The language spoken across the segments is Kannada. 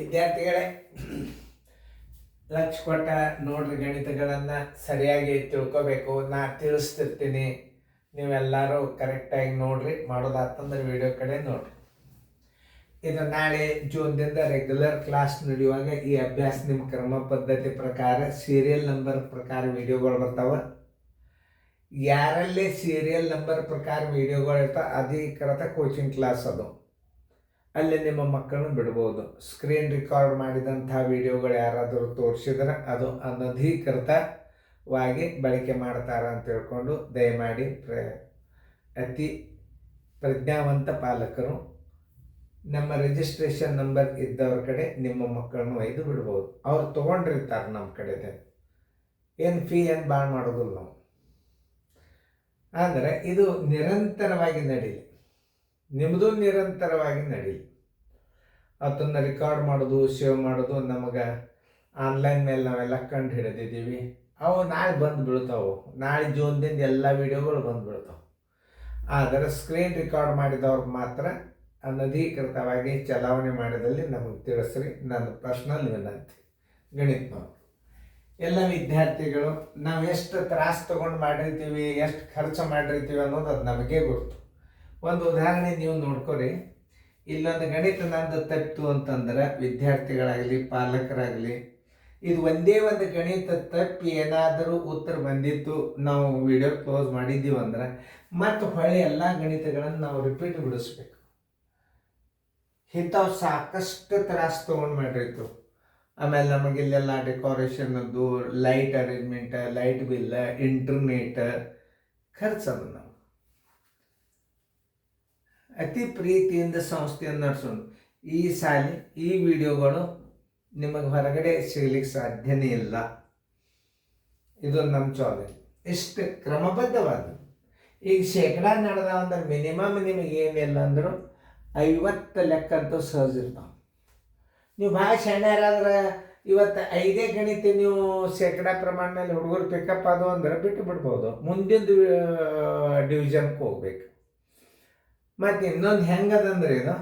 ವಿದ್ಯಾರ್ಥಿಗಳೇ, ಲಕ್ಷ ಕೊಟ್ಟ ನೋಡ್ರಿ, ಗಣಿತಗಳನ್ನು ಸರಿಯಾಗಿ ತಿಳ್ಕೊಬೇಕು. ನಾ ತಿಳಿಸ್ತಿರ್ತೀನಿ, ನೀವೆಲ್ಲರೂ ಕರೆಕ್ಟಾಗಿ ನೋಡ್ರಿ. ಮಾಡೋದಾತಂದ್ರೆ ವಿಡಿಯೋ ಕಡೆ ನೋಡ್ರಿ. ಇದು ನಾಳೆ ಜೂನ್ದಿಂದ ರೆಗ್ಯುಲರ್ ಕ್ಲಾಸ್ ನಡೆಯುವಾಗ ಈ ಅಭ್ಯಾಸ ನಿಮ್ಮ ಕ್ರಮ ಪದ್ಧತಿ ಪ್ರಕಾರ ಸೀರಿಯಲ್ ನಂಬರ್ ಪ್ರಕಾರ ವಿಡಿಯೋಗಳು ಬರ್ತಾವೆ. ಯಾರಲ್ಲೇ ಸೀರಿಯಲ್ ನಂಬರ್ ಪ್ರಕಾರ ವಿಡಿಯೋಗಳು ಇರ್ತಾವೆ, ಅಧಿಕೃತ ಕೋಚಿಂಗ್ ಕ್ಲಾಸ್ ಅದು. ಅಲ್ಲಿ ನಿಮ್ಮ ಮಕ್ಕಳನ್ನು ಬಿಡ್ಬೋದು. ಸ್ಕ್ರೀನ್ ರೆಕಾರ್ಡ್ ಮಾಡಿದಂಥ ವಿಡಿಯೋಗಳು ಯಾರಾದರೂ ತೋರಿಸಿದ್ರೆ ಅದು ಅನಧಿಕೃತವಾಗಿ ಬಳಕೆ ಮಾಡ್ತಾರೆ ಅಂತ ತಿಳ್ಕೊಂಡು ದಯಮಾಡಿ ಅತಿ ಪ್ರಜ್ಞಾವಂತ ಪಾಲಕರು ನಮ್ಮ ರಿಜಿಸ್ಟ್ರೇಷನ್ ನಂಬರ್ ಇದ್ದವ್ರ ಕಡೆ ನಿಮ್ಮ ಮಕ್ಕಳನ್ನು ಒಯ್ದು ಬಿಡ್ಬೋದು. ಅವ್ರು ತೊಗೊಂಡಿರ್ತಾರೆ ನಮ್ಮ ಕಡೆದೆ. ಏನು ಫೀ ಏನು ಭಾಳ ಮಾಡೋದಿಲ್ಲ ನಾವು. ಅಂದರೆ ಇದು ನಿರಂತರವಾಗಿ ನಡೀಲಿ, ನಿಮ್ಮದು ನಿರಂತರವಾಗಿ ನಡೀಲಿ. ಅದನ್ನು ರೆಕಾರ್ಡ್ ಮಾಡೋದು, ಸೇವ್ ಮಾಡೋದು ನಮಗೆ ಆನ್ಲೈನ್ ಮೇಲೆ ನಾವೆಲ್ಲ ಕಂಡು ಹಿಡಿದಿದ್ದೀವಿ. ಅವು ನಾಳೆ ಬಂದು ಬೀಳ್ತಾವೆ. ನಾಳೆ ಜೂನ್ದಿಂದ ಎಲ್ಲ ವೀಡಿಯೋಗಳು ಬಂದು ಬೀಳ್ತಾವೆ. ಆದರೆ ಸ್ಕ್ರೀನ್ ರೆಕಾರ್ಡ್ ಮಾಡಿದವ್ರಿಗೆ ಮಾತ್ರ ಅನಧಿಕೃತವಾಗಿ ಚಲಾವಣೆ ಮಾಡಿದಲ್ಲಿ ನಮಗೆ ತಿಳಿಸ್ರಿ. ನನ್ನ ಪರ್ಸ್ನಲ್ ವಿನಂತಿ. ಗಣಿತನವ್ರು ಎಲ್ಲ ವಿದ್ಯಾರ್ಥಿಗಳು ನಾವು ಎಷ್ಟು ತ್ರಾಸು ತೊಗೊಂಡು ಮಾಡಿರ್ತೀವಿ, ಎಷ್ಟು ಖರ್ಚು ಮಾಡಿರ್ತೀವಿ ಅನ್ನೋದು ಅದು ನಮಗೇ ಗೊತ್ತು. ಒಂದು ಉದಾಹರಣೆ ನೀವು ನೋಡ್ಕೊರಿ. ಇಲ್ಲೊಂದು ಗಣಿತ ನಂದು ತಪ್ಪಿತು ಅಂತಂದ್ರೆ ವಿದ್ಯಾರ್ಥಿಗಳಾಗಲಿ ಪಾಲಕರಾಗಲಿ, ಇದು ಒಂದೇ ಒಂದು ಗಣಿತ ತಪ್ಪಿ ಏನಾದರೂ ಉತ್ತರ ಬಂದಿತ್ತು, ನಾವು ವಿಡಿಯೋ ಕ್ಲೋಸ್ ಮಾಡಿದ್ದೀವಿ ಅಂದ್ರೆ ಮತ್ತು ಹೊಳೆ ಎಲ್ಲ ಗಣಿತಗಳನ್ನು ನಾವು ರಿಪೀಟ್ ಬಿಡಿಸ್ಬೇಕು. ಇಂಥವು ಸಾಕಷ್ಟು ತ್ರಾಸು ತೊಗೊಂಡು ಮಾಡಿರ್ತು. ಆಮೇಲೆ ನಮಗಿಲ್ಲೆಲ್ಲ ಡೆಕೋರೇಷನ್ನದ್ದು, light arrangement, light bill, internet ಖರ್ಚದು. ನಾವು ಅತಿ ಪ್ರೀತಿಯಿಂದ ಸಂಸ್ಥೆಯನ್ನು ನಡೆಸೋಣ. ಈ ಸಾಲಿ ಈ ವಿಡಿಯೋಗಳು ನಿಮಗೆ ಹೊರಗಡೆ ಸಿಗ್ಲಿಕ್ಕೆ ಸಾಧ್ಯನೇ ಇಲ್ಲ. ಇದು ನಮ್ಮ ಚಾಲೆಂಜ್. ಇಷ್ಟು ಕ್ರಮಬದ್ಧವಾದ. ಈಗ ಶೇಕಡ ನಡೆದ ಅಂದ್ರೆ ಮಿನಿಮಮ್ ನಿಮಗೆ ಏನಿಲ್ಲ ಅಂದರೂ 50 ಲೆಕ್ಕ ಅಂತೂ ಸಹಜ ಇರ್ತಾವೆ. ನೀವು ಭಾಳ ಶಾಣ್ಯರಾದ್ರೆ ಇವತ್ತು 5 ಗಣಿತ ನೀವು ಶೇಕಡ ಪ್ರಮಾಣ ಮೇಲೆ ಹುಡುಗರು ಪಿಕಪ್ ಅದು ಅಂದ್ರೆ ಬಿಟ್ಟು ಬಿಡ್ಬೋದು. ಮುಂದಿನ ಡಿವಿಷನ್ಗೆ ಹೋಗ್ಬೇಕು. ಮತ್ತು ಇನ್ನೊಂದು ಹೆಂಗದಂದ್ರೆ ಇದು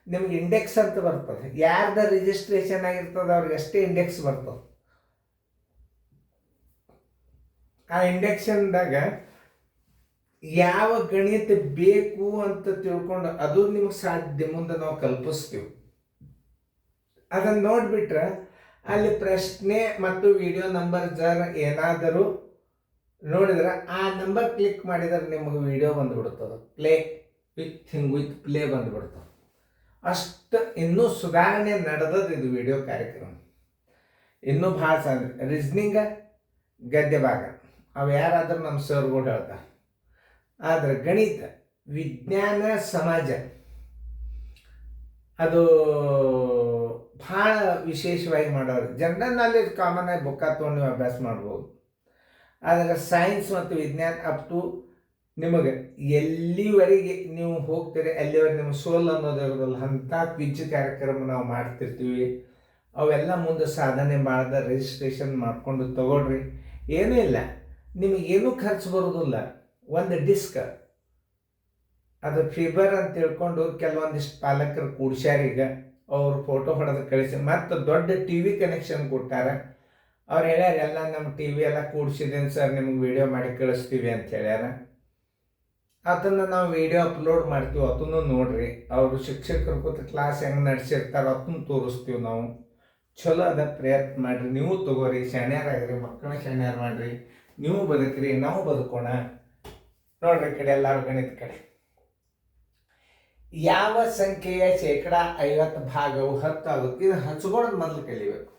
ನಿಮ್ಗೆ ಇಂಡೆಕ್ಸ್ ಅಂತ ಬರ್ತದೆ. ಯಾರ್ದು ರಿಜಿಸ್ಟ್ರೇಷನ್ ಆಗಿರ್ತದೆ ಅವ್ರಿಗೆ ಅಷ್ಟೇ ಇಂಡೆಕ್ಸ್ ಬರ್ತದೆ. ಆ ಇಂಡೆಕ್ಷನ್ದಾಗ ಯಾವ ಗಣಿತ ಬೇಕು ಅಂತ ತಿಳ್ಕೊಂಡು ಅದು ನಿಮ್ಗೆ ಸಾಧ್ಯ ಮುಂದೆ ನಾವು ಕಲ್ಪಿಸ್ತೀವಿ. ಅದನ್ನು ನೋಡಿಬಿಟ್ರೆ ಅಲ್ಲಿ ಪ್ರಶ್ನೆ ಮತ್ತು ವಿಡಿಯೋ ನಂಬರ್ ಜರ್ ಏನಾದರೂ ನೋಡಿದ್ರೆ ಆ ನಂಬರ್ ಕ್ಲಿಕ್ ಮಾಡಿದ್ರೆ ನಿಮಗೆ ವಿಡಿಯೋ ಬಂದುಬಿಡ್ತದೆ. ಪ್ಲೇ ವಿತ್ ಪ್ಲೇ ಬಂದುಬಿಡ್ತದೆ. ಅಷ್ಟು ಇನ್ನೂ ಸುಧಾರಣೆ ನಡೆದದ್ದು ಇದು ವಿಡಿಯೋ ಕಾರ್ಯಕ್ರಮ. ಇನ್ನೂ ಭಾಳ ರೀಸ್ನಿಂಗ, ಗದ್ಯ ಭಾಗ ಅವು ಯಾರಾದರೂ ನಮ್ಮ ಸರ್ಗಳು ಹೇಳ್ತಾರೆ. ಆದರೆ ಗಣಿತ, ವಿಜ್ಞಾನ, ಸಮಾಜ ಅದು ಭಾಳ ವಿಶೇಷವಾಗಿ ಮಾಡೋರು. ಜನರಲ್ ನಾಲೆಜ್ ಕಾಮನ್ ಆಗಿ ಬುಕ್ಕ ತೊಗೊಂಡು ನೀವು ಅಭ್ಯಾಸ ಮಾಡ್ಬೋದು. ಆದರೆ ಸೈನ್ಸ್ ಮತ್ತು ವಿಜ್ಞಾನ ಅಪ್ ಟು ನಿಮಗೆ ಎಲ್ಲಿವರೆಗೆ ನೀವು ಹೋಗ್ತೀರಿ ಅಲ್ಲಿವರೆಗೆ ನಿಮಗೆ ಸೋಲ್ ಅನ್ನೋದು ಇರೋದಿಲ್ಲ. ಅಂಥ ಕ್ವಿಜ್ ಕಾರ್ಯಕ್ರಮ ನಾವು ಮಾಡ್ತಿರ್ತೀವಿ. ಅವೆಲ್ಲ ಮುಂದೆ ಸಾಧನೆ ಮಾಡಿದ ರಿಜಿಸ್ಟ್ರೇಷನ್ ಮಾಡಿಕೊಂಡು ತಗೊಳ್ರಿ. ಏನೂ ಇಲ್ಲ, ನಿಮಗೇನೂ ಖರ್ಚು ಬರೋದಿಲ್ಲ. ಒಂದು ಡಿಸ್ಕ್ ಅದು ಫೀಬರ್ ಅಂತ ತಿಳ್ಕೊಂಡು ಕೆಲವೊಂದಿಷ್ಟು ಪಾಲಕರು ಕೂಡ್ಸ್ಯಾರೀಗ. ಅವ್ರು ಫೋಟೋ ಹೊಡೆದು ಕಳಿಸಿ ಮತ್ತು ದೊಡ್ಡ ಟಿ ವಿ ಕನೆಕ್ಷನ್ ಕೊಟ್ಟಾರೆ. ಅವ್ರು ಹೇಳ್ಯಾರ, ಎಲ್ಲ ನಮ್ಮ ಟಿ ವಿ ಎಲ್ಲ ಕೂಡ್ಸಿದ್ದೀನಿ ಸರ್, ನಿಮ್ಗೆ ವಿಡಿಯೋ ಮಾಡಿ ಕಳಿಸ್ತೀವಿ ಅಂತ ಹೇಳ್ಯಾರ. ಅದನ್ನು ನಾವು ವಿಡಿಯೋ ಅಪ್ಲೋಡ್ ಮಾಡ್ತೀವಿ, ಅದನ್ನು ನೋಡ್ರಿ. ಅವರು ಶಿಕ್ಷಕರು ಕೂತು ಕ್ಲಾಸ್ ಹೆಂಗೆ ನಡೆಸಿರ್ತಾರೆ ಅದನ್ನು ತೋರಿಸ್ತೀವಿ ನಾವು. ಚಲೋ ಅದ, ಪ್ರಯತ್ನ ಮಾಡಿರಿ. ನೀವು ತಗೋರಿ, ಶಾಣ್ಯಾರಾಗ್ರಿ, ಮಕ್ಕಳ ಶಾಣ್ಯಾರ ಮಾಡಿರಿ. ನೀವು ಬದುಕ್ರಿ, ನಾವು ಬದುಕೋಣ. ನೋಡ್ರಿ ಕಡೆ ಎಲ್ಲರೂ ಗಣಿತ ಕಡೆ. ಯಾವ ಸಂಖ್ಯೆಯ ಶೇಕಡ 50 ಭಾಗವು 10 ಆಗುತ್ತೆ? ಇದು ಹಚ್ಕೊಳ್ಳೋದು ಮೊದಲು ಕಲಿಬೇಕು.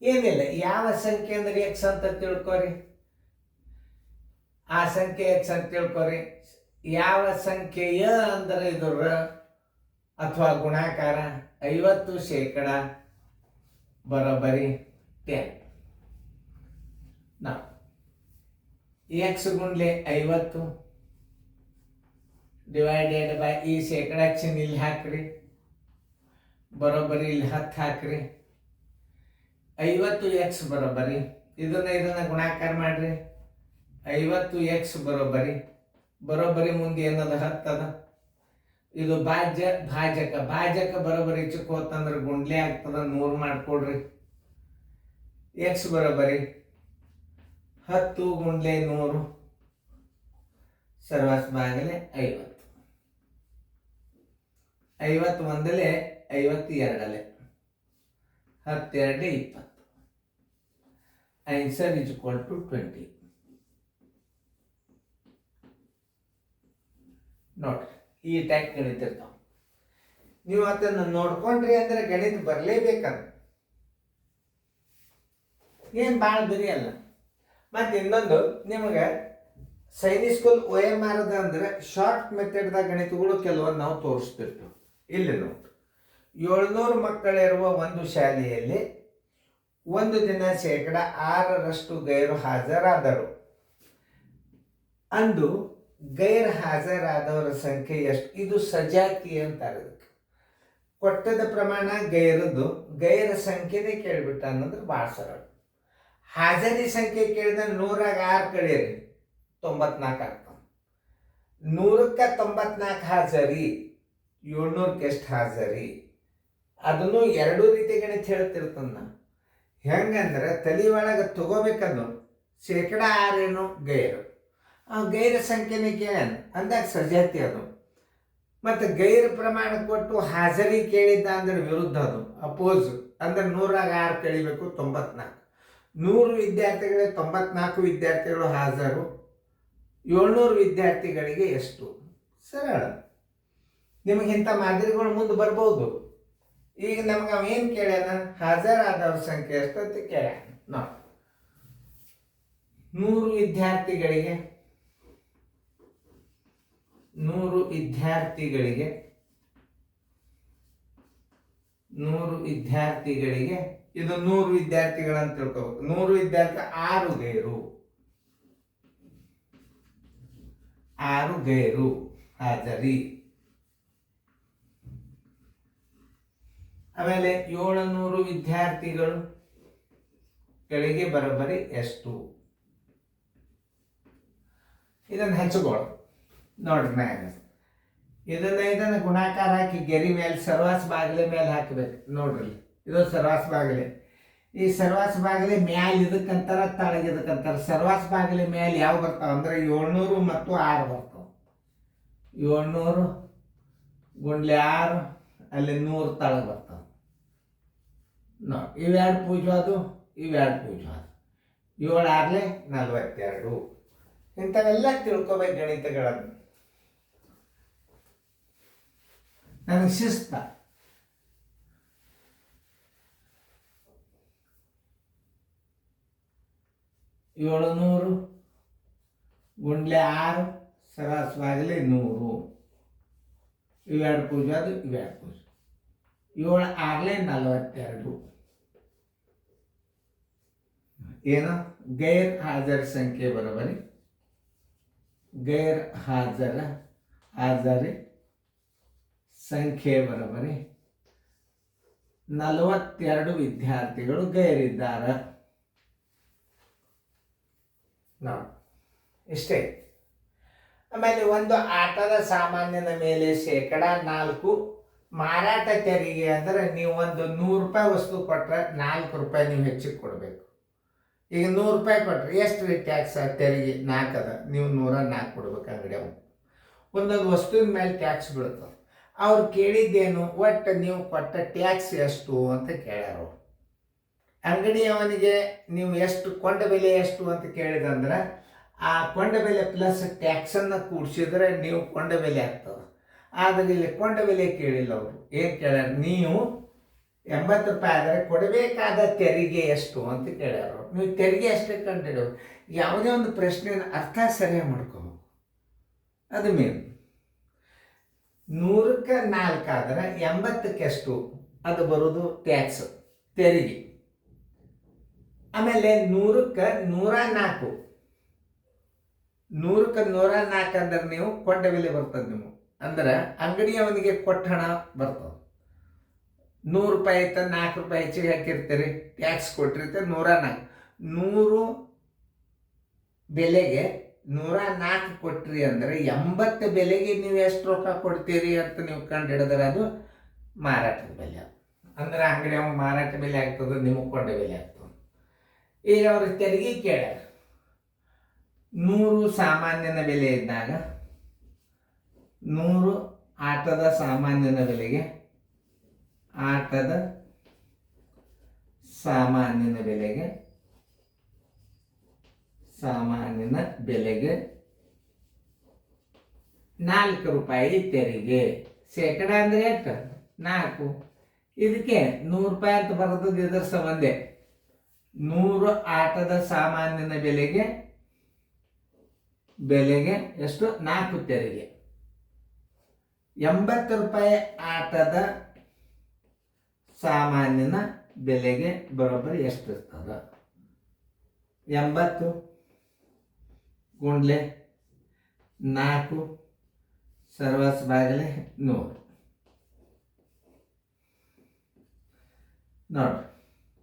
ಏನಿಲ್ಲ, ಯಾವ ಸಂಖ್ಯೆ ಅಂದರೆ ಎಕ್ಸ್ ಅಂತ ತಿಳ್ಕೊರಿ. ಆ ಸಂಖ್ಯೆ ಎಕ್ಸ್ ಅಂತ ತಿಳ್ಕೊರಿ. ಯಾವ ಸಂಖ್ಯೆಯ ಅಂದರೆ ಇದು ಅಥವಾ ಗುಣಾಕಾರ 50 ಶೇಕಡ ಬರೋಬ್ಬರಿ 10. ನಾವು ಎಕ್ಸ್ ಗುಂಡ್ಲೆ 50 ಡಿವೈಡೆಡ್ ಬೈ ಈ ಶೇಕಡ ಚಿಹ್ನೆ ಇಲ್ಲಿ ಹಾಕ್ರಿ, ಬರೋಬ್ಬರಿ ಇಲ್ಲಿ 10 ಹಾಕ್ರಿ. 50x ಬರೋಬ್ಬರಿ ಇದನ್ನ ಗುಣಾಕಾರ ಮಾಡ್ರಿ. 50x ಬರೋಬ್ಬರಿ ಮುಂದೆ ಏನದ 10 ಅದ. ಇದು ಭಾಜಕ ಬರೋಬ್ಬರಿ ಚಿಕ್ಕ ಹೋತಂದ್ರೆ ಗುಂಡ್ಲೆ ಆಗ್ತದ 100 ಮಾಡ್ಕೊಡ್ರಿ. ಎಕ್ಸ್ ಬರೋಬ್ಬರಿ 10 ಗುಂಡ್ಲೆ 100 ಸರ್ವಾಸ್ ಬಾಗಿಲೆ 50. 51 52 10 2 20. Answer is equal to 20. ನೋಡ್ರಿ, ಈ ಟೈಪ್ ಗಣಿತ ಇರ್ತಾವ. ನೀವು ಅದನ್ನು ನೋಡ್ಕೊಂಡ್ರಿ ಅಂದ್ರೆ ಗಣಿತ ಬರಲೇಬೇಕಂತ ಏನು ಭಾಳ ಬರಿ ಅಲ್ಲ. ಮತ್ತು ಇನ್ನೊಂದು ನಿಮಗೆ ಸೈನಿಕ್ ಸ್ಕೂಲ್ OMR ಅಂದ್ರೆ ಶಾರ್ಟ್ ಮೆಥಡ್ದಾಗ ಗಣಿತಗಳು ಕೆಲವೊಂದು ನಾವು ತೋರಿಸ್ತಿರ್ತೀವಿ. ಇಲ್ಲಿ ನೋಡಿ, 700 ಮಕ್ಕಳಿರುವ ಒಂದು ಶಾಲೆಯಲ್ಲಿ ಒಂದು ದಿನ 6% ಗೈರು ಹಾಜರಾದರು. ಅಂದು ಗೈರ್ ಹಾಜರಾದವರ ಸಂಖ್ಯೆ ಎಷ್ಟು? ಇದು ಸಜಾತಿ ಅಂತಾರೆ. ಇದಕ್ಕೆ ಕೊಟ್ಟದ ಪ್ರಮಾಣ ಗೈರದ್ದು, ಗೈರ ಸಂಖ್ಯೆನೇ ಕೇಳಿಬಿಟ್ಟ ಅನ್ನೋದ್ರೆ ಭಾಳ ಸರಳ. ಹಾಜರಿ ಸಂಖ್ಯೆ ಕೇಳಿದ್ರೆ 100ರಾಗ 6 ಕಳೀರಿ 94 ಆಗ್ತಾವೆ. 100ಕ್ಕೆ 94 ಹಾಜರಿ, 700ಕ್ಕೆ ಎಷ್ಟು ಹಾಜರಿ? ಅದನ್ನು ಎರಡೂ ರೀತಿ ಗಣಿತ ಹೇಳ್ತಿರ್ತಂದು ನಾನು. ಹೆಂಗಂದ್ರೆ ತಲೆ ಒಳಗೆ ತಗೋಬೇಕಂದು 6% ಏನು ಗೈರು, ಆ ಗೈರ ಸಂಖ್ಯೆನೇ ಕೇಳ ಅಂದಾಗ ಸಜಾತಿ ಅದು. ಮತ್ತು ಗೈರ ಪ್ರಮಾಣ ಕೊಟ್ಟು ಹಾಜರಿ ಕೇಳಿದ್ದ ಅಂದ್ರೆ ವಿರುದ್ಧ, ಅದು ಅಪೋಸ್. ಅಂದ್ರೆ 100ರಾಗ 6 ಕಳಿಬೇಕು 94. 100 ವಿದ್ಯಾರ್ಥಿಗಳಿಗೆ 94 ವಿದ್ಯಾರ್ಥಿಗಳು ಹಾಜರು, 700 ವಿದ್ಯಾರ್ಥಿಗಳಿಗೆ ಎಷ್ಟು? ಸರಳ. ನಿಮಗಿಂಥ ಮಾದರಿಗಳು ಮುಂದೆ ಬರ್ಬೋದು. ಈಗ ನಮ್ಗೆ ಅವೇನು ಕೇಳ್ಯಾನ? ಹಾಜರಾದವ್ರ ಸಂಖ್ಯೆ ಎಷ್ಟು ಅಂತ ಕೇಳ್ಯಾನ. ನೋಡಿ, 100 ವಿದ್ಯಾರ್ಥಿಗಳಿಗೆ 100 ವಿದ್ಯಾರ್ಥಿಗಳಿಗೆ ಇದು 100 ವಿದ್ಯಾರ್ಥಿಗಳಂತ ತಿಳ್ಕೋಬೇಕು. 100 ವಿದ್ಯಾರ್ಥಿ 6 ಗೈರು, 6 ಗೈರು ಹಾಜರಿ. ಆಮೇಲೆ 700 ವಿದ್ಯಾರ್ಥಿಗಳು ಗಳಿಗೆ ಬರೋಬ್ಬರಿ ಎಷ್ಟು? ಇದನ್ನು ಹಂಚಿಕೊಳ್ಳ ನೋಡ್ರಿ. ಮ್ಯಾಗ ಇದನ್ನು ಗುಣಾಕಾರ ಹಾಕಿ ಗೆರಿ ಮೇಲೆ ಸರ್ವಾಸ ಬಾಗಿಲೆ ಮೇಲೆ ಹಾಕಬೇಕು. ನೋಡ್ರಿ, ಇದು ಸರ್ವಾಸ ಬಾಗಿಲೆ. ಈ ಸರ್ವಾಸ ಬಾಗಿಲೆ ಮ್ಯಾಲೆ ಇದಕ್ಕಂತಾರ, ತಳಗೆ ಇದಕ್ಕಂತಾರ. ಸರ್ವಾಸ ಬಾಗಿಲೆ ಮೇಲೆ ಯಾವ ಬರ್ತಾವ ಅಂದ್ರೆ 700 ಮತ್ತು 6 ಬರ್ತಾವ. 700 ಗುಂಡ್ಲೆ 6, ಅಲ್ಲಿ 100 ತಳಗೆ ಬರ್ತಾವ. ನೋಡಿ, ಇವೆರಡು ಪೂಜವಾದು, ಇವೆರಡು ಪೂಜವಾದು. 7 6 42. ಇಂಥವೆಲ್ಲ ತಿಳ್ಕೊಬೇಕು ಗಣಿತಗಳನ್ನು. ನನಗೆ ಶಿಸ್ತ. ಏಳುನೂರು ಗುಂಡ್ಲೆ 6 ಸರಾಸವಾಗಲಿ 100. ಇವೆರಡು ಪೂಜೆ ಅದು, ಇವೆರಡು ಪೂಜೆ. 7 6 42. ಏನು? ಗೈರ್ ಹಾಜರ ಸಂಖ್ಯೆ ಬರೋಬರಿ ಗೈರ್ ಹಾಜರಿ ಸಂಖ್ಯೆ ಬರೋಬರಿ 42 ವಿದ್ಯಾರ್ಥಿಗಳು ಗೈರಿದ್ದಾರೆ. ನೋಡಿ, ಇಷ್ಟೇ. ಆಮೇಲೆ ಒಂದು ಆಟದ ಸಾಮಾನ್ಯದ ಮೇಲೆ 4% ಮಾರಾಟ ತೆರಿಗೆ. ಅಂದರೆ ನೀವು ಒಂದು 100 ರೂಪಾಯಿ ವಸ್ತು ಕೊಟ್ಟರೆ 4 ರೂಪಾಯಿ ನೀವು ಹೆಚ್ಚಿಗೆ ಕೊಡಬೇಕು. ಈಗ 100 ರೂಪಾಯಿ ಕೊಟ್ಟರೆ ಎಷ್ಟು ಟ್ಯಾಕ್ಸ್ ತೆರಿಗೆ? 4 ಅದ, ನೀವು 104 ಕೊಡ್ಬೇಕು. ಅಂಗಡಿ ಅವ್ನು ಒಂದೊಂದು ವಸ್ತುವಿನ ಮೇಲೆ ಟ್ಯಾಕ್ಸ್ ಬೀಳ್ತದೆ. ಅವ್ರು ಕೇಳಿದ್ದೇನು? ಒಟ್ಟು ನೀವು ಕೊಟ್ಟ ಟ್ಯಾಕ್ಸ್ ಎಷ್ಟು ಅಂತ ಕೇಳ್ಯಾರ. ಅಂಗಡಿಯವನಿಗೆ ನೀವು ಎಷ್ಟು ಕೊಂಡ ಬೆಲೆ ಎಷ್ಟು ಅಂತ ಕೇಳಿದಂದ್ರೆ ಆ ಕೊಂಡ ಬೆಲೆ ಪ್ಲಸ್ ಟ್ಯಾಕ್ಸನ್ನು ಕೂಡಿಸಿದ್ರೆ ನೀವು ಕೊಂಡ ಬೆಲೆ ಆಗ್ತದೆ. ಆದರೆ ಇಲ್ಲಿ ಕೊಂಡ ಬೆಲೆ ಕೇಳಿಲ್ಲ. ಅವರು ಏನು ಕೇಳ್ಯಾರ? ನೀವು 80 ರೂಪಾಯಿ ಆದರೆ ಕೊಡಬೇಕಾದ ತೆರಿಗೆ ಎಷ್ಟು ಅಂತ ಕೇಳ್ಯಾರ. ನೀವು ತೆರಿಗೆ ಅಷ್ಟೇ ಕಂಡು ಯಾವುದೇ ಒಂದು ಪ್ರಶ್ನೆಯನ್ನು ಅರ್ಥ ಸರಿಯಾಗಿ ಮಾಡ್ಕೋಬೇಕು. ಅದು ಮೇನ್. 100ಕ್ಕೆ 4 ಆದರೆ 80ಕ್ಕೆ ಎಷ್ಟು? ಅದು ಬರೋದು ಟ್ಯಾಕ್ಸ್, ತೆರಿಗೆ. ಆಮೇಲೆ 100ಕ್ಕೆ 104, 100ಕ್ಕೆ 104 ಅಂದ್ರೆ ನೀವು ಕೊಂಡ ಬೆಲೆ ಬರ್ತದೆ. ನೀವು ಅಂದ್ರೆ ಅಂಗಡಿಯವನಿಗೆ ಕೊಟ್ಟ ಹಣ ಬರ್ತದೆ. 100 ರೂಪಾಯಿ ಐತೆ, 4 ರೂಪಾಯಿ ಹೆಚ್ಚಿಗೆ ಹಾಕಿರ್ತೀರಿ, ಟ್ಯಾಕ್ಸ್ ಕೊಟ್ಟಿರ್ತೀರಿ 104. 100 ಬೆಲೆಗೆ 104 ಕೊಟ್ರಿ ಅಂದರೆ 80 ಬೆಲೆಗೆ ನೀವು ಎಷ್ಟು ರೊಕ್ಕ ಕೊಡ್ತೀರಿ ಅಂತ ನೀವು ಕಂಡು ಹಿಡಿದ್ರೆ ಅದು ಮಾರಾಟದ ಬೆಲೆ. ಅಂದ್ರೆ ಅಂಗಡಿ ಅವ ಮಾರಾಟ ಬೆಲೆ ಆಗ್ತದೆ, ನಿಮಗೆ ಕೊಂಡ ಬೆಲೆ ಆಗ್ತದೆ. ಈಗ ಅವ್ರ ತೆರಿಗೆ ಕೇಳ್ಯಾರ. 100 ಸಾಮಾನ್ಯನ ಬೆಲೆ ಇದ್ದಾಗ 100 ಆಟದ ಸಾಮಾನ್ಯನ ಬೆಲೆಗೆ ಆಟದ ಸಾಮಾನ್ಯನ ಬೆಲೆಗೆ 4 ರೂಪಾಯಿ ತೆರಿಗೆ. ಶೇಕಡ ಅಂದ್ರೆ ಎಷ್ಟು? 4. ಇದಕ್ಕೆ 100 ರೂಪಾಯಿ ಅಂತ ಬರ್ತದೆ. ಇದರ ಸಂಬಂಧ 100 ಆಟದ ಸಾಮಾನ್ಯನ ಬೆಲೆಗೆ ಎಷ್ಟು? 4 ತೆರಿಗೆ. 80 ರೂಪಾಯಿ ಆಟದ ಸಾಮಾನ್ಯನ ಬೆಲೆಗೆ ಬರೋಬ್ಬರಿ ಎಷ್ಟು ಇರ್ತದ? 80 ಗುಂಡ್ಲೆ 4 ಸರ್ವಸ್ ಬಾಗಿಲೆ 100. ನೋಡ್ರಿ,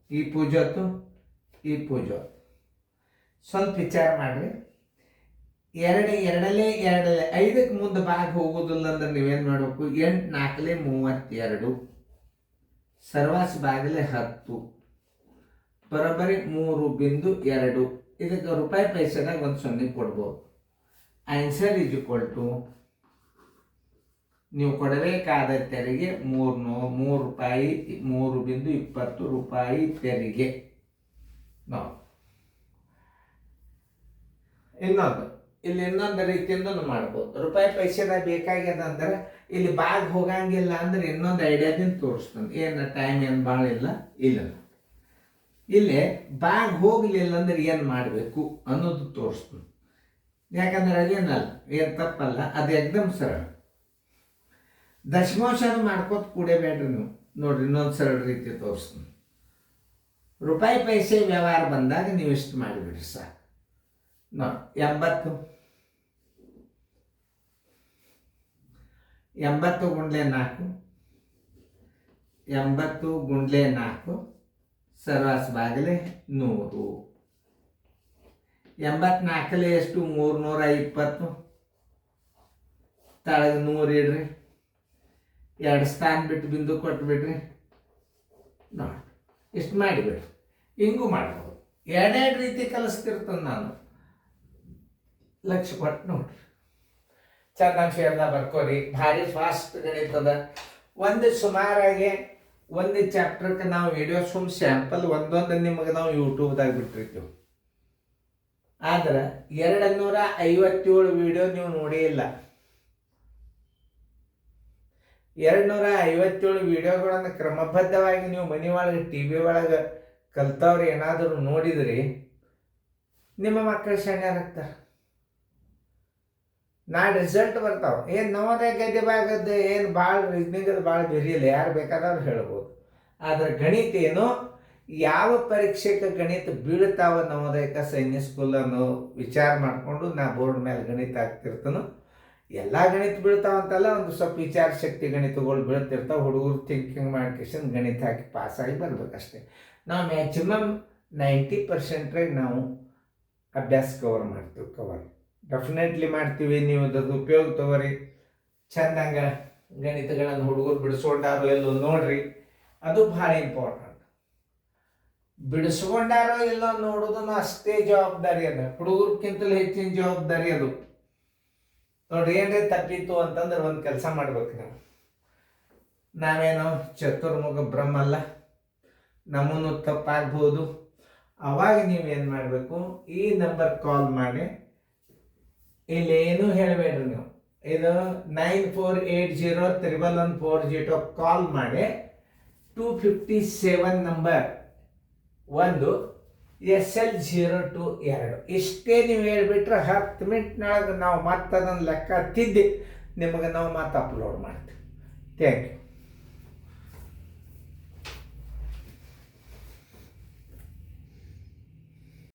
ಈ ಪೂಜೊತ್ತು ಈ ಪೂಜೆ ಸ್ವಲ್ಪ ವಿಚಾರ ಮಾಡ್ರಿ. ಎರಡಲ್ಲೇ 5ಕ್ಕೆ ಮುಂದೆ ಭಾಗ ಹೋಗೋದಿಲ್ಲ ಅಂದ್ರೆ ನೀವೇನು ಮಾಡಬೇಕು? 8 4 32 ಸರ್ವಾಸ್ ಬಾಗಿಲೆ 10 ಬರೋಬ್ಬರಿ 3.2. ಇದಕ್ಕೆ ರೂಪಾಯಿ ಪೈಸೆದಾಗ ಒಂದು 0 ಕೊಡ್ಬೋದು. ಆನ್ಸರ್ ಈಸ್ ಈಕ್ವಲ್ ಟು ನೀವು ಕೊಡಬೇಕಾದ ತೆರಿಗೆ 3 ರೂಪಾಯಿ 3.20 ರೂಪಾಯಿ ತೆರಿಗೆ. ಇನ್ನೊಂದು ರೀತಿಯಿಂದ ಮಾಡ್ಬೋದು. ರೂಪಾಯಿ ಪೈಸೆದಾಗ ಬೇಕಾಗ್ಯದ ಅಂದ್ರೆ ಇಲ್ಲಿ ಭಾಗ ಹೋಗಂಗಿಲ್ಲ ಅಂದ್ರೆ ಇನ್ನೊಂದು ಐಡಿಯಾದಿಂದ ತೋರಿಸ್ತಾನೆ. ಏನು ಟೈಮ್ ಏನು ಭಾಳ ಇಲ್ಲ. ಇಲ್ಲಿ ಭಾಗ ಹೋಗಲಿಲ್ಲ ಅಂದ್ರೆ ಏನು ಮಾಡಬೇಕು ಅನ್ನೋದು ತೋರಿಸ್ತಾನೆ. ಯಾಕಂದ್ರೆ ಅದೇನಲ್ಲ, ಏನು ತಪ್ಪಲ್ಲ, ಅದು ಎಕ್ದಮ್ ಸರಳ. ದಶಮಾಂಶನ ಮಾಡ್ಕೋತ ಕೂಡೇಬೇಡ್ರಿ ನೀವು. ನೋಡ್ರಿ, ಇನ್ನೊಂದು ಸರಳ ರೀತಿ ತೋರಿಸ್ತೀನಿ. ರೂಪಾಯಿ ಪೈಸೆ ವ್ಯವಹಾರ ಬಂದಾಗ ನೀವು ಇಷ್ಟು ಮಾಡಿಬಿಡ್ರಿ ಸಾಕು. ನೋಡಿ, 80 ಗುಂಡ್ಲೆ 4 80 ಗುಂಡ್ಲೆ 4 ಸರ್ವಾಸ್ ಬಾಗಿಲೆ 100. 84 ಎಷ್ಟು? 320. ತಳಗ 100 ಇಡ್ರಿ, 2 ಸ್ಥಾನ ಬಿಟ್ಟು ಬಿಂದು ಕೊಟ್ಬಿಡ್ರಿ. ನೋಡಿ, ಇಷ್ಟು ಮಾಡಿಬಿಡ್ರಿ. ಹಿಂಗೂ ಮಾಡ್ಬೋದು. ಎರಡೆರಡು ರೀತಿ ಕಲಿಸ್ತಿರ್ತೇನೆ ನಾನು. ಲಕ್ಷ್ಯ ಕೊಟ್ಟು ನೋಡ್ರಿ, ಚೆನ್ನಾಗಿ ಶೇರ್ದ ಬರ್ಕೋರಿ. ಭಾರಿ ಫಾಸ್ಟ್ ಗಣಿತದ. ಒಂದು ಸುಮಾರಾಗಿ ಒಂದು ಚಾಪ್ಟರ್ಗೆ ನಾವು ವಿಡಿಯೋ ಸ್ಯಾಂಪಲ್ ಒಂದೊಂದು ನಿಮಗೆ ನಾವು ಯೂಟ್ಯೂಬ್ದಾಗ ಬಿಟ್ಟಿರ್ತೀವಿ. ಆದ್ರೆ 257 ವಿಡಿಯೋ ನೀವು ನೋಡೇ ಇಲ್ಲ. 257 ವಿಡಿಯೋಗಳನ್ನು ಕ್ರಮಬದ್ಧವಾಗಿ ನೀವು ಮನೆ ಒಳಗೆ TV ಒಳಗೆ ಕಲ್ತವ್ರು ಏನಾದರೂ ನೋಡಿದ್ರಿ, ನಿಮ್ಮ ಮಕ್ಕಳು ಶಾಣ್ಯರಾಗ್ತಾರೆ. ನಾಳೆ ರಿಸಲ್ಟ್ ಬರ್ತಾವೆ. ಏನು ನವೋದಯ ಗದ್ದೆ ಭಾಗದ್ದು ಏನು ಭಾಳ ರೀಸನಿಂಗ್ ಭಾಳ ಬೆರಿಯಿಲ್ಲ, ಯಾರು ಬೇಕಾದವ್ರು ಹೇಳ್ಬೋದು. ಆದರೆ ಗಣಿತ ಏನೋ ಯಾವ ಪರೀಕ್ಷೆಗೆ ಗಣಿತ ಬೀಳ್ತಾವ ನವೋದಯಕ್ಕೆ ಸೈನ್ಯ ಸ್ಕೂಲ್ ಅನ್ನೋ ವಿಚಾರ ಮಾಡಿಕೊಂಡು ನಾ ಬೋರ್ಡ್ ಮೇಲೆ ಗಣಿತ ಹಾಕ್ತಿರ್ತಾನೋ. ಎಲ್ಲ ಗಣಿತ ಬೀಳ್ತಾವಂತಲ್ಲ, ಒಂದು ಸ್ವಲ್ಪ ವಿಚಾರ ಶಕ್ತಿ ಗಣಿತಗಳು ಬೀಳ್ತಿರ್ತಾವೆ. ಹುಡುಗರು ಥಿಂಕಿಂಗ್ ಮಾಡ್ಕೇಶನ್ ಗಣಿತ ಹಾಕಿ ಪಾಸಾಗಿ ಬರ್ಬೇಕಷ್ಟೆ. ನಾವು ಮ್ಯಾಕ್ಸಿಮಮ್ 90% ನಾವು ಅಭ್ಯಾಸ ಕವರ್ ಡೆಫಿನೆಟ್ಲಿ ಮಾಡ್ತೀವಿ. ನೀವು ಅದ್ರದ್ದು ಉಪಯೋಗ ತಗೋರಿ. ಚೆಂದಂಗ ಗಣಿತಗಳನ್ನು ಹುಡುಗರು ಬಿಡಿಸ್ಕೊಂಡಾರೋ ಎಲ್ಲೋ ನೋಡ್ರಿ, ಅದು ಭಾಳ ಇಂಪಾರ್ಟೆಂಟ್. ಬಿಡಿಸ್ಕೊಂಡಾರೋ ಎಲ್ಲೋ ನೋಡೋದನ್ನು ಅಷ್ಟೇ ಜವಾಬ್ದಾರಿ ಅದ, ಹುಡುಗರ್ಕಿಂತಲೂ ಹೆಚ್ಚಿನ ಜವಾಬ್ದಾರಿ ಅದು. ನೋಡ್ರಿ, ಏನ್ರಿ ತಪ್ಪಿತ್ತು ಅಂತಂದ್ರೆ ಒಂದು ಕೆಲಸ ಮಾಡ್ಬೇಕು ನೀವು. ನಾವೇನೋ ಚತುರ್ಮುಖ ಬ್ರಹ್ಮಲ್ಲ, ನಮ್ಮನ್ನು ತಪ್ಪಾಗ್ಬೋದು. ಅವಾಗ ನೀವೇನು ಮಾಡಬೇಕು? ಈ ನಂಬರ್ ಕಾಲ್ ಮಾಡಿ. ಇಲ್ಲಿ ಏನೂ ಹೇಳಬೇಡ್ರಿ ನೀವು. ಇದು 94801140 ಕಾಲ್ ಮಾಡಿ 257 ನಂಬರ್ 1 SL02 2. ಇಷ್ಟೇ ನೀವು ಹೇಳ್ಬಿಟ್ರೆ 10 ಮಿನಿಟ್ನೊಳಗೆ ನಾವು ಮತ್ತೆ ಅದನ್ನು ಲೆಕ್ಕ ತಿದ್ದಿ ನಿಮಗೆ ನಾವು ಮತ್ತೆ ಅಪ್ಲೋಡ್ ಮಾಡ್ತೀವಿ. Thank you.